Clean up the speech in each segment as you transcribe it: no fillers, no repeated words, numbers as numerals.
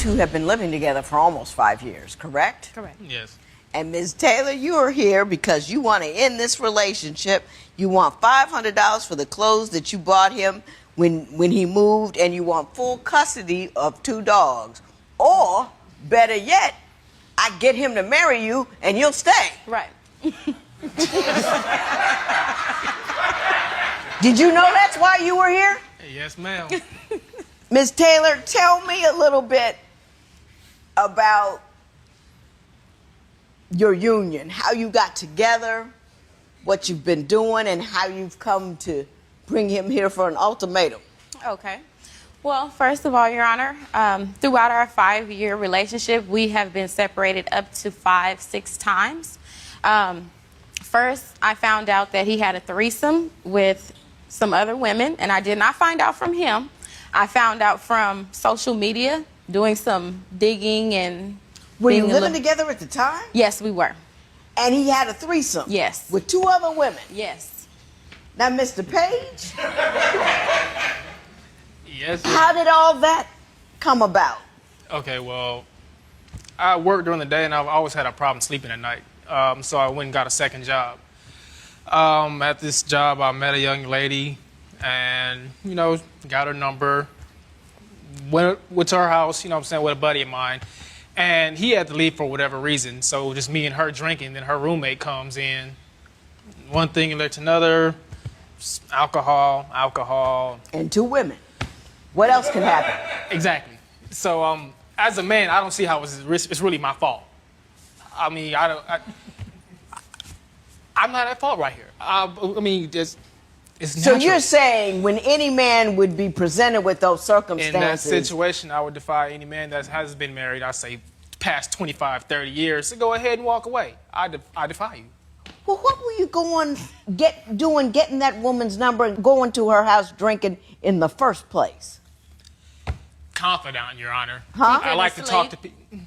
two have been living together for almost 5 years, correct? Correct. Yes. And Ms. Taylor, you are here because you want to end this relationship. You want $500 for the clothes that you bought him when he moved, and you want full custody of 2 dogs. Or, better yet, I get him to marry you and you'll stay. Right. Did you know that's why you were here? Yes, ma'am. Ms. Taylor, tell me a little bit about your union, how you got together, what you've been doing, and how you've come to bring him here for an ultimatum. Okay. Well, first of all, Your Honor, throughout our 5-year relationship, we have been separated up to 5-6 times. First, I found out that he had a threesome with some other women, and I did not find out from him. I found out from social media, doing some digging and... Were you living together at the time? Yes, we were. And he had a threesome? Yes. With 2 other women? Yes. Now, Mr. Page? Yes. How did all that come about? Okay, well, I work during the day, and I've always had a problem sleeping at night. So I went and got a second job. At this job, I met a young lady, and, you know, got her number, went to her house, you know what I'm saying, with a buddy of mine. And he had to leave for whatever reason, so just me and her drinking. Then her roommate comes in. One thing led to another. Alcohol. And 2 women. What else can happen? Exactly. So as a man, I don't see how it's really my fault. I mean, I'm not at fault right here. I mean, it's natural. So you're saying when any man would be presented with those circumstances... In that situation, I would defy any man that has been married, I say, past 25, 30 years, to go ahead and walk away. I defy you. Well, what were you getting that woman's number and going to her house drinking in the first place? Confidant, Your Honor. Huh? I like to talk to people.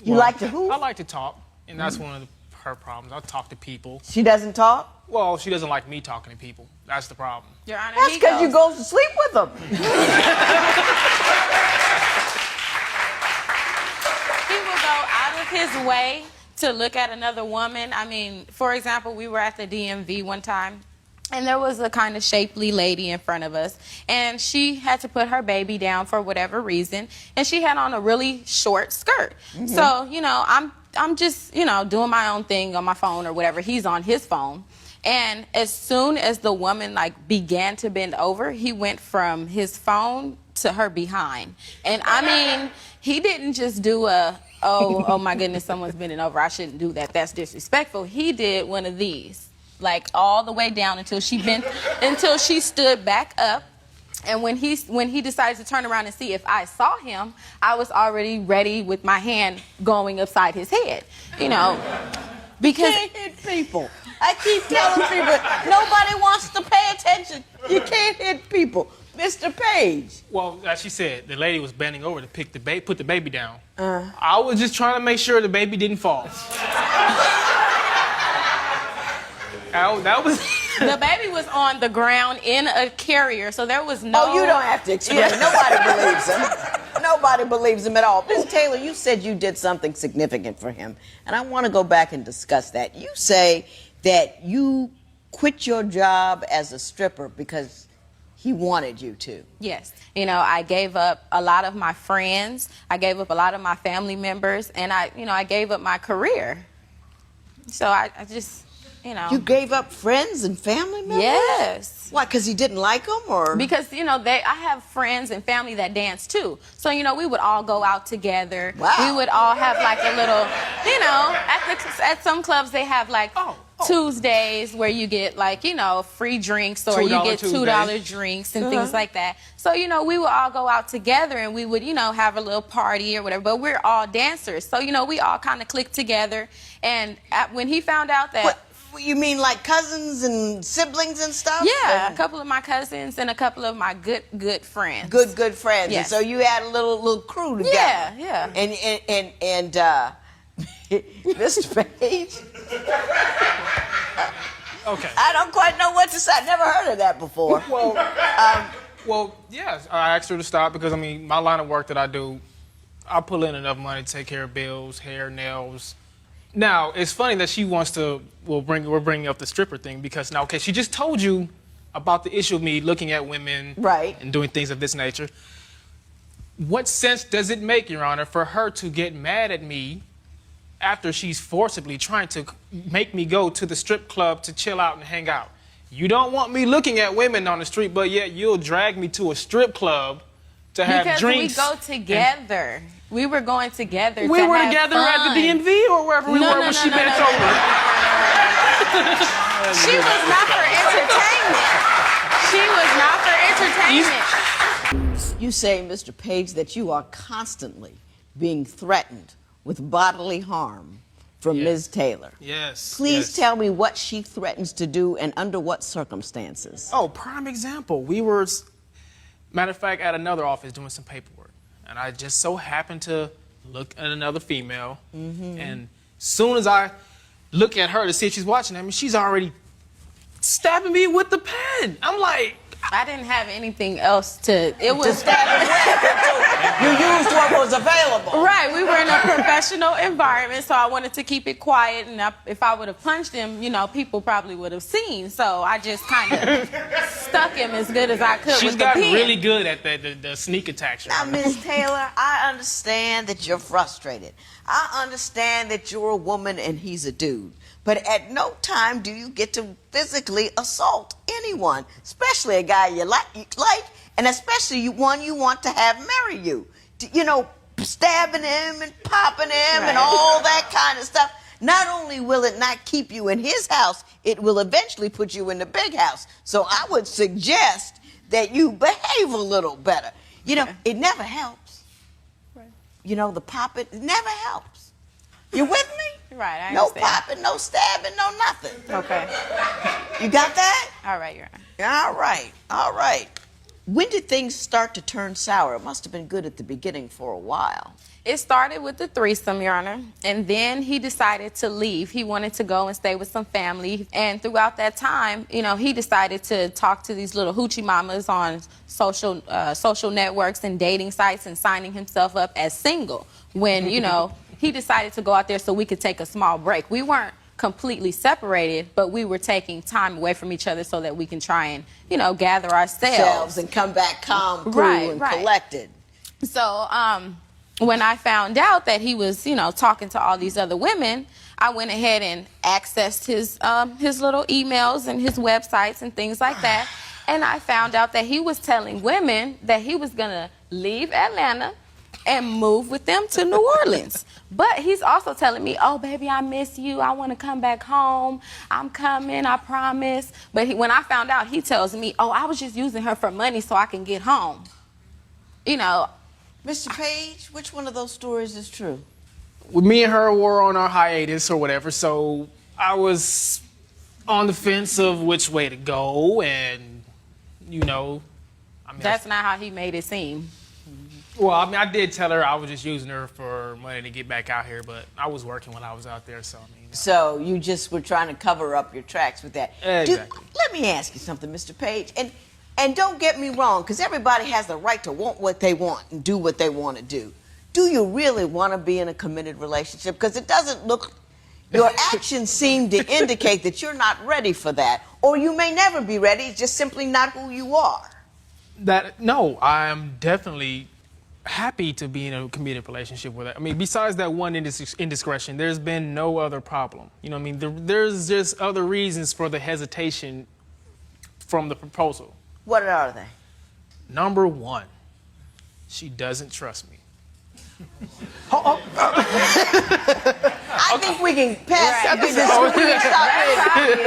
You like to who? I like to talk, and that's one of her problems. I talk to people. She doesn't talk? Well, she doesn't like me talking to people. That's the problem. Your Honor, That's because you go to sleep with them. He will go out of his way to look at another woman. I mean, for example, we were at the DMV one time, and there was a kind of shapely lady in front of us, and she had to put her baby down for whatever reason, and she had on a really short skirt. Mm-hmm. So, you know, I'm just, you know, doing my own thing on my phone or whatever. He's on his phone. And as soon as the woman, like, began to bend over, he went from his phone to her behind. And, I mean, he didn't just do oh my goodness, someone's bending over, I shouldn't do that, that's disrespectful. He did one of these, like, all the way down until she stood back up. And when he decided to turn around and see if I saw him, I was already ready with my hand going upside his head, you know, because... You can't hit people. I keep telling people, nobody wants to pay attention. You can't hit people. Mr. Page. Well, as she said, the lady was bending over to put the baby down. I was just trying to make sure the baby didn't fall. That was... The baby was on the ground in a carrier, so there was no... Oh, you don't have to explain. Nobody believes him. Nobody believes him at all. Ms. Taylor, you said you did something significant for him, and I want to go back and discuss that. You say that you quit your job as a stripper because he wanted you to. Yes. You know, I gave up a lot of my friends. I gave up a lot of my family members, and I gave up my career. So I just... You know. You gave up friends and family members? Yes. Why, because he didn't like them, or? Because, you know, I have friends and family that dance, too. So, you know, we would all go out together. Wow. We would all have, like, a little, you know, at some clubs they have, like, Tuesdays where you get, like, you know, free drinks, or you get $2 drinks and things like that. So, you know, we would all go out together and we would, you know, have a little party or whatever. But we're all dancers. So, you know, we all kind of clicked together. And when he found out that... What? You mean like cousins and siblings and stuff? Yeah, a couple of my cousins and a couple of my good friends. Good friends. Yes. And so you had a little crew together. Yeah. And Mr. Page. Okay. I don't quite know what to say. I've never heard of that before. Well, yes, I asked her to stop because, I mean, my line of work that I do, I pull in enough money to take care of bills, hair, nails. Now, it's funny that she wants to, we're bringing up the stripper thing because now, okay, she just told you about the issue of me looking at women Right. and doing things of this nature. What sense does it make, Your Honor, for her to get mad at me after she's forcibly trying to make me go to the strip club to chill out and hang out? You don't want me looking at women on the street, but yet you'll drag me to a strip club to have Because drinks. we go together. We were going together. We to were have together fun. at the DMV or wherever we were when she bent over. She was not for entertainment. She was not for entertainment. You say, Mr. Page, that you are constantly being threatened with bodily harm from Yes. Ms. Taylor. Yes. Please yes. tell me what she threatens to do and under what circumstances. Oh, prime example. We were, matter of fact, at another office doing some paperwork. And I just so happened to look at another female. And soon as I look at her to see if she's watching, I mean, she's already stabbing me with the pen. I'm like, I didn't have anything else to. It was You used what was available. right. We were in a professional environment, so I wanted to keep it quiet. And if I would have punched him, you know, people probably would have seen. So I just kind of stuck him as good as I could she's with the gotten pen. really good at the sneak attacks. Your Now, Honor. Ms. Taylor, I understand that you're frustrated. I understand that you're a woman and he's a dude. But at no time do you get to physically assault anyone, especially a guy you like and especially one you want to have marry you. You know, stabbing him and popping him and all that kind of stuff. Not only will it not keep you in his house, it will eventually put you in the big house. So I would suggest that you behave a little better. You know, it never helps. You know, the popping, it never helps. You with me? Right, I No understand. popping, no stabbing, no nothing. Okay. You got that? All right, Your Honor. All right, all right. When did things start to turn sour? It must have been good at the beginning for a while. It started with the threesome, Your Honor, and then he decided to leave. He wanted to go and stay with some family, and throughout that time, you know, he decided to talk to these little hoochie mamas on social networks and dating sites and signing himself up as single when, you know, he decided to go out there so we could take a small break. We weren't completely separated, but we were taking time away from each other so that we can try and, you know, gather ourselves. And come back calm, cool, Right, and right. collected. So when I found out that he was, you know, talking to all these other women, I went ahead and accessed his little emails and his websites and things like that. And I found out that he was telling women that he was going to leave Atlanta and move with them to New Orleans. But he's also telling me, oh, baby, I miss you. I want to come back home. I'm coming, I promise. But when I found out, he tells me, oh, I was just using her for money so I can get home. You know. Mr. Page, which one of those stories is true? Me and her were on our hiatus or whatever, so I was on the fence of which way to go, and, you know, I mean, That's not how he made it seem. well, I mean, I did tell her I was just using her for money to get back out here, but I was working when I was out there, so I mean. So you just were trying to cover up your tracks with that. Exactly. Let me ask you something, Mr. Page, and don't get me wrong, because everybody has the right to want what they want and do what they want to do. Do you really want to be in a committed relationship? Because it doesn't look, your actions seem to indicate that you're not ready for that, or you may never be ready. It's just simply not who you are. No, I'm definitely happy to be in a committed relationship with her. I mean, besides that one indiscretion, there's been no other problem. You know what I mean? There's just other reasons for the hesitation from the proposal. What are they? Number one, she doesn't trust me. I think we can pass Right. this.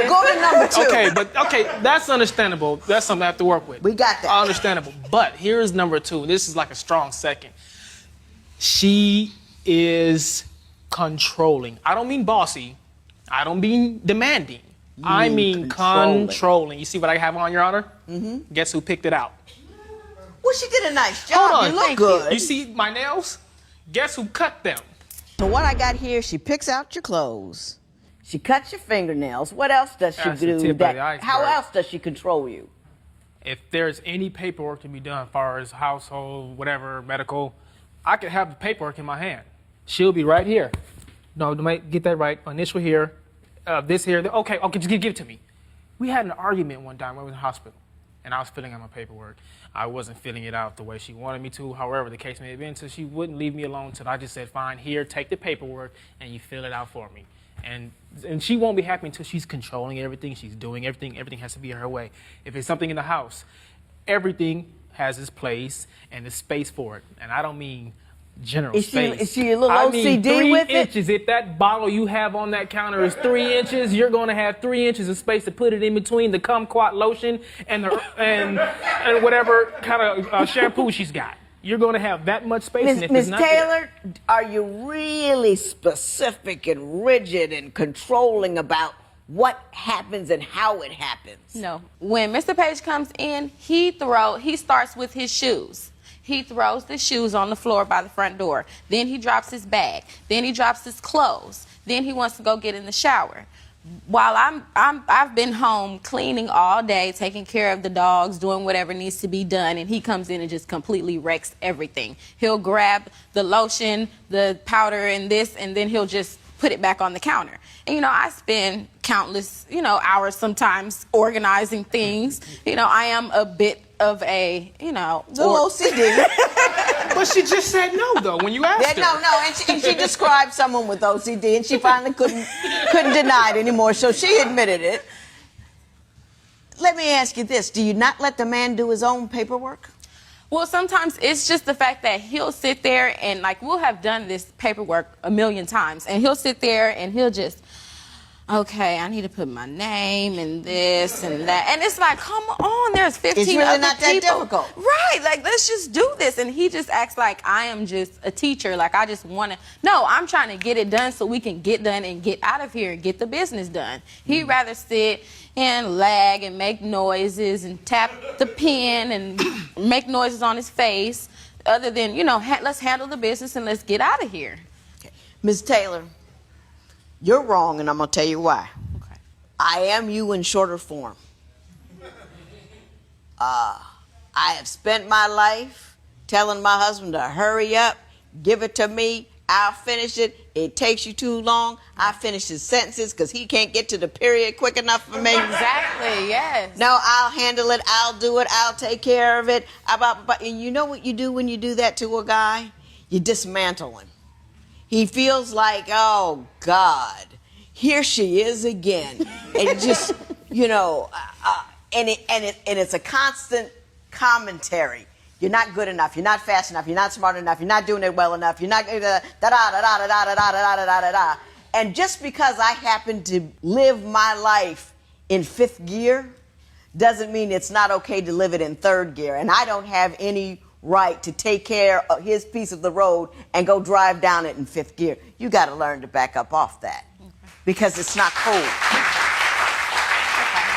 Go to number two. Okay, that's understandable. That's something I have to work with. We got that. Understandable. But here's number two. This is like a strong second. She is controlling. I don't mean bossy. I don't mean demanding. I mean controlling. You see what I have on, Your Honor? Mm-hmm. Guess who picked it out? Well, she did a nice job. Hold on. You look Thank good. You see my nails? Guess who cut them? So what I got here, she picks out your clothes. She cuts your fingernails. What else does she That's the do? tip of the iceberg. How else does she control you? If there's any paperwork to be done as far as household, whatever, medical, I could have the paperwork in my hand. She'll be right here. No, get that right. Initial here, this here. Okay, just give it to me. We had an argument one time when I was in the hospital, and I was filling out my paperwork. I wasn't filling it out the way she wanted me to, however the case may have been, so she wouldn't leave me alone until I just said, fine, here, take the paperwork, and you fill it out for me. And she won't be happy until she's controlling everything, she's doing everything. Everything has to be her way. If it's something in the house, everything has its place and the space for it. And I don't mean general space. Is she a little I OCD mean 3 with it? inches. If that bottle you have on that counter is 3 inches, you're going to have 3 inches of space to put it in between the kumquat lotion and and whatever kind of shampoo she's got. You're going to have that much space. And if Ms. it's not Taylor, are you really specific and rigid and controlling about what happens and how it happens? No. When Mr. Page comes in, he starts with his shoes. He throws the shoes on the floor by the front door. Then he drops his bag. Then he drops his clothes. Then he wants to go get in the shower. While I've been home cleaning all day, taking care of the dogs, doing whatever needs to be done, and he comes in and just completely wrecks everything. He'll grab the lotion, the powder, and this, and then he'll just put it back on the counter. And, I spend countless, hours sometimes organizing things. I am a bit of a, little OCD. But she just said no, though, when you asked her. No, and she described someone with OCD, and she finally couldn't deny it anymore, so she admitted it. Let me ask you this. Do you not let the man do his own paperwork? Well, sometimes it's just the fact that he'll sit there and, we'll have done this paperwork a million times, and he'll sit there and he'll just, okay, I need to put my name and this and that. And it's like, come on, there's 15 It's really other not that people. difficult. Right, let's just do this. And he just acts like I am just a teacher, I just want to. No, I'm trying to get it done so we can get done and get out of here and get the business done. He'd rather sit and lag and make noises and tap the pen and make noises on his face other than, let's handle the business and let's get out of here. Okay. Ms. Taylor, you're wrong, and I'm going to tell you why. Okay. I am you in shorter form. I have spent my life telling my husband to hurry up, give it to me, I'll finish it. It takes you too long. I finish his sentences because he can't get to the period quick enough for me. Exactly, yes. No, I'll handle it. I'll do it. I'll take care of it. And you know what you do when you do that to a guy? You dismantle him. He feels like, oh, God, here she is again. And just, and it's a constant commentary. You're not good enough. You're not fast enough. You're not smart enough. You're not doing it well enough. You're not da-da-da-da-da-da-da-da-da-da-da-da. And just because I happen to live my life in fifth gear doesn't mean it's not okay to live it in third gear. And I don't have any right to take care of his piece of the road and go drive down it in fifth gear. You got to learn to back up off that because it's not cool.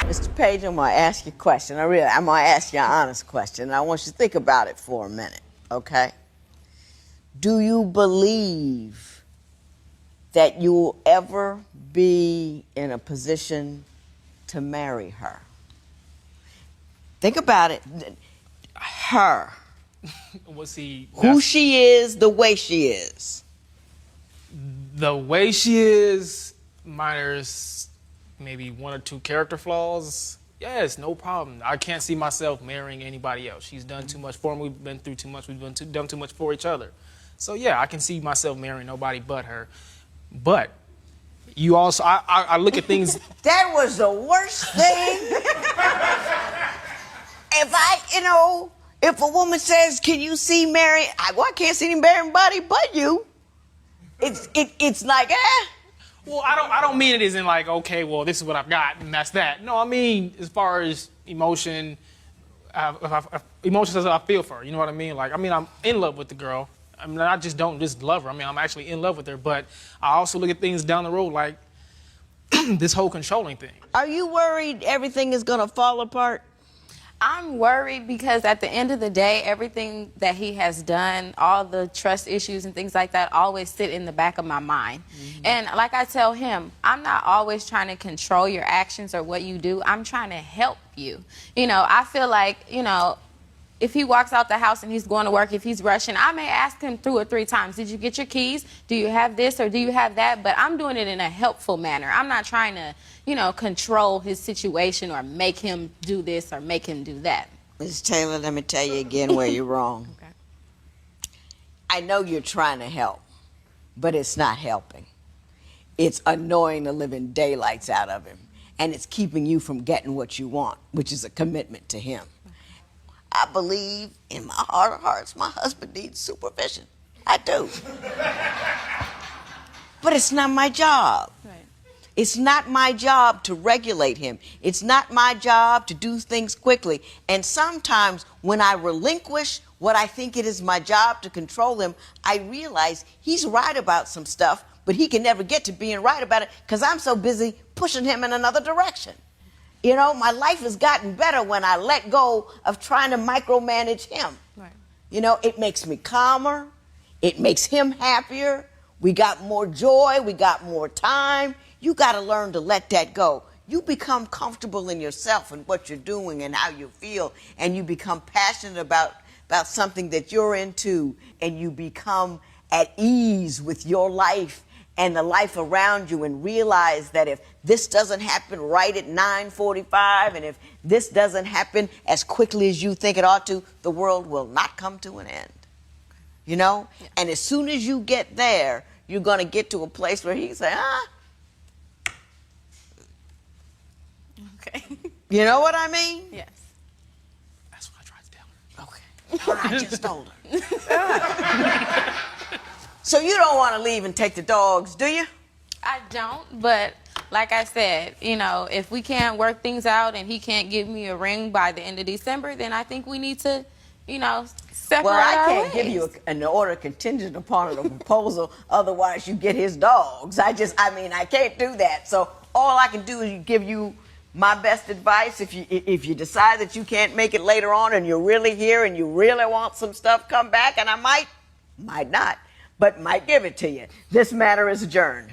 Mr. Page, I'm going to ask you a question. I'm going to ask you an honest question, and I want you to think about it for a minute, okay? Do you believe that you will ever be in a position to marry her? Think about it. Her. Well, see, Who she is, the way she is. The way she is, minus maybe one or two character flaws. Yes, no problem. I can't see myself marrying anybody else. She's done too much for me. We've been through too much. We've done too much for each other. So yeah, I can see myself marrying nobody but her. But you also, I look at things. That was the worst thing. If a woman says, "Can you see Mary?" I can't see anybody but you. It's like, Well, I don't mean it as in like, okay, well, this is what I've got and that's that. No, I mean as far as emotions as I feel for her. You know what I mean? I'm in love with the girl. I mean, I just don't just love her. I mean, I'm actually in love with her. But I also look at things down the road like this whole controlling thing. Are you worried everything is gonna fall apart? I'm worried because at the end of the day, everything that he has done, all the trust issues and things like that always sit in the back of my mind. Mm-hmm. And like I tell him, I'm not always trying to control your actions or what you do. I'm trying to help you. I feel like, if he walks out the house and he's going to work, if he's rushing, I may ask him 2 or 3 times, did you get your keys? Do you have this or do you have that? But I'm doing it in a helpful manner. I'm not trying to, you know, control his situation or make him do this or make him do that. Ms. Taylor, let me tell you again where you're wrong. Okay. I know you're trying to help, but it's not helping. It's annoying the living daylights out of him, and it's keeping you from getting what you want, which is a commitment to him. I believe in my heart of hearts my husband needs supervision. I do. But it's not my job. Right. It's not my job to regulate him. It's not my job to do things quickly. And sometimes when I relinquish what I think it is my job to control him, I realize he's right about some stuff, but he can never get to being right about it because I'm so busy pushing him in another direction. You know, my life has gotten better when I let go of trying to micromanage him. Right. You know, it makes me calmer. It makes him happier. We got more joy. We got more time. You got to learn to let that go. You become comfortable in yourself and what you're doing and how you feel, and you become passionate about something that you're into, and you become at ease with your life and the life around you, and realize that if this doesn't happen right at 9:45, and if this doesn't happen as quickly as you think it ought to, the world will not come to an end. You know? Yeah. And as soon as you get there, you're going to get to a place where he can say, Okay. You know what I mean? Yes. That's what I tried to tell her. Okay. I just told her. So you don't want to leave and take the dogs, do you? I don't, but like I said, you know, if we can't work things out and he can't give me a ring by the end of December, then I think we need to, you know, separate Well, I our can't ways. give you an order contingent upon a proposal, otherwise you get his dogs. I can't do that. So all I can do is give you my best advice. If you decide that you can't make it later on and you're really here and you really want some stuff, come back, and I might not, but might give it to you. This matter is adjourned.